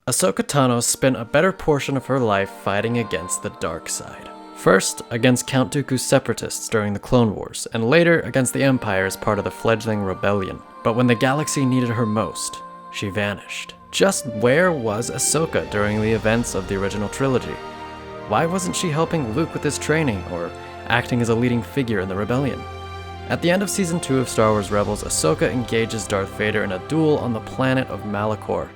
Ahsoka Tano spent a better portion of her life fighting against the dark side. First, against Count Dooku's separatists during the Clone Wars, and later against the Empire as part of the fledgling rebellion. But when the galaxy needed her most, she vanished. Just where was Ahsoka during the events of the original trilogy? Why wasn't she helping Luke with his training, or acting as a leading figure in the rebellion? At the end of Season 2 of Star Wars Rebels, Ahsoka engages Darth Vader in a duel on the planet of Malachor.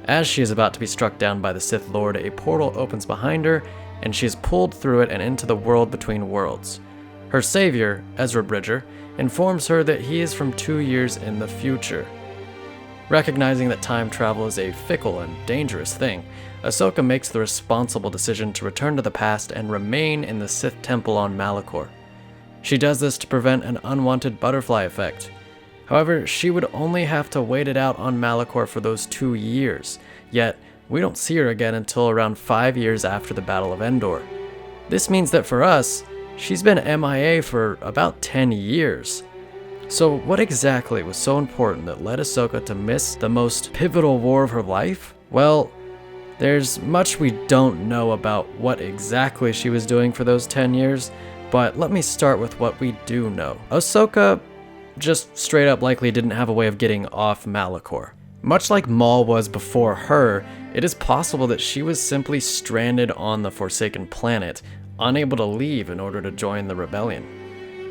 As she is about to be struck down by the Sith Lord, a portal opens behind her, and she is pulled through it and into the world between worlds. Her savior, Ezra Bridger, informs her that he is from 2 years in the future. Recognizing that time travel is a fickle and dangerous thing, Ahsoka makes the responsible decision to return to the past and remain in the Sith Temple on Malachor. She does this to prevent an unwanted butterfly effect. However, she would only have to wait it out on Malachor for those 2 years, yet we don't see her again until around 5 years after the Battle of Endor. This means that for us, she's been MIA for about 10 years. So what exactly was so important that led Ahsoka to miss the most pivotal war of her life? Well, there's much we don't know about what exactly she was doing for those 10 years, but let me start with what we do know. Ahsoka just straight up likely didn't have a way of getting off Malachor. Much like Maul was before her, it is possible that she was simply stranded on the Forsaken Planet, unable to leave in order to join the rebellion.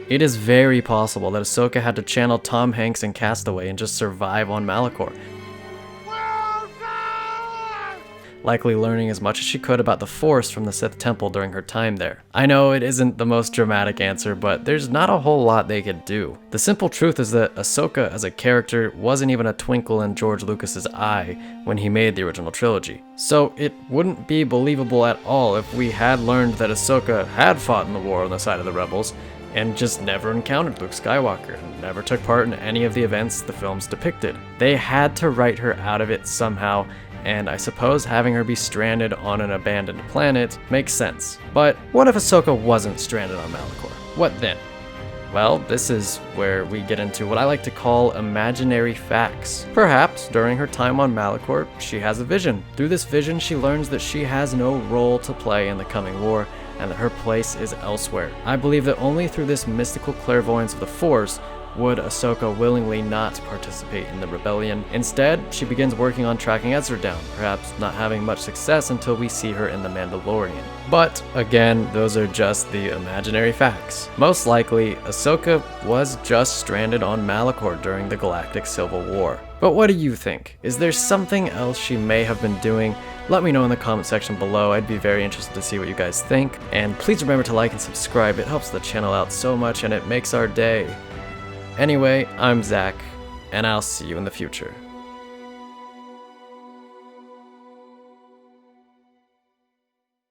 It is very possible that Ahsoka had to channel Tom Hanks in Castaway and just survive on Malachor, likely learning as much as she could about the Force from the Sith Temple during her time there. I know it isn't the most dramatic answer, but there's not a whole lot they could do. The simple truth is that Ahsoka as a character wasn't even a twinkle in George Lucas's eye when he made the original trilogy. So it wouldn't be believable at all if we had learned that Ahsoka had fought in the war on the side of the rebels and just never encountered Luke Skywalker and never took part in any of the events the films depicted. They had to write her out of it somehow, and I suppose having her be stranded on an abandoned planet makes sense. But what if Ahsoka wasn't stranded on Malachor? What then? Well, this is where we get into what I like to call imaginary facts. Perhaps, during her time on Malachor, she has a vision. Through this vision, she learns that she has no role to play in the coming war, and that her place is elsewhere. I believe that only through this mystical clairvoyance of the Force would Ahsoka willingly not participate in the rebellion. Instead, she begins working on tracking Ezra down, perhaps not having much success until we see her in The Mandalorian. But, again, those are just the imaginary facts. Most likely, Ahsoka was just stranded on Malachor during the Galactic Civil War. But what do you think? Is there something else she may have been doing? Let me know in the comment section below. I'd be very interested to see what you guys think. And please remember to like and subscribe. It helps the channel out so much and it makes our day. Anyway, I'm Zach, and I'll see you in the future.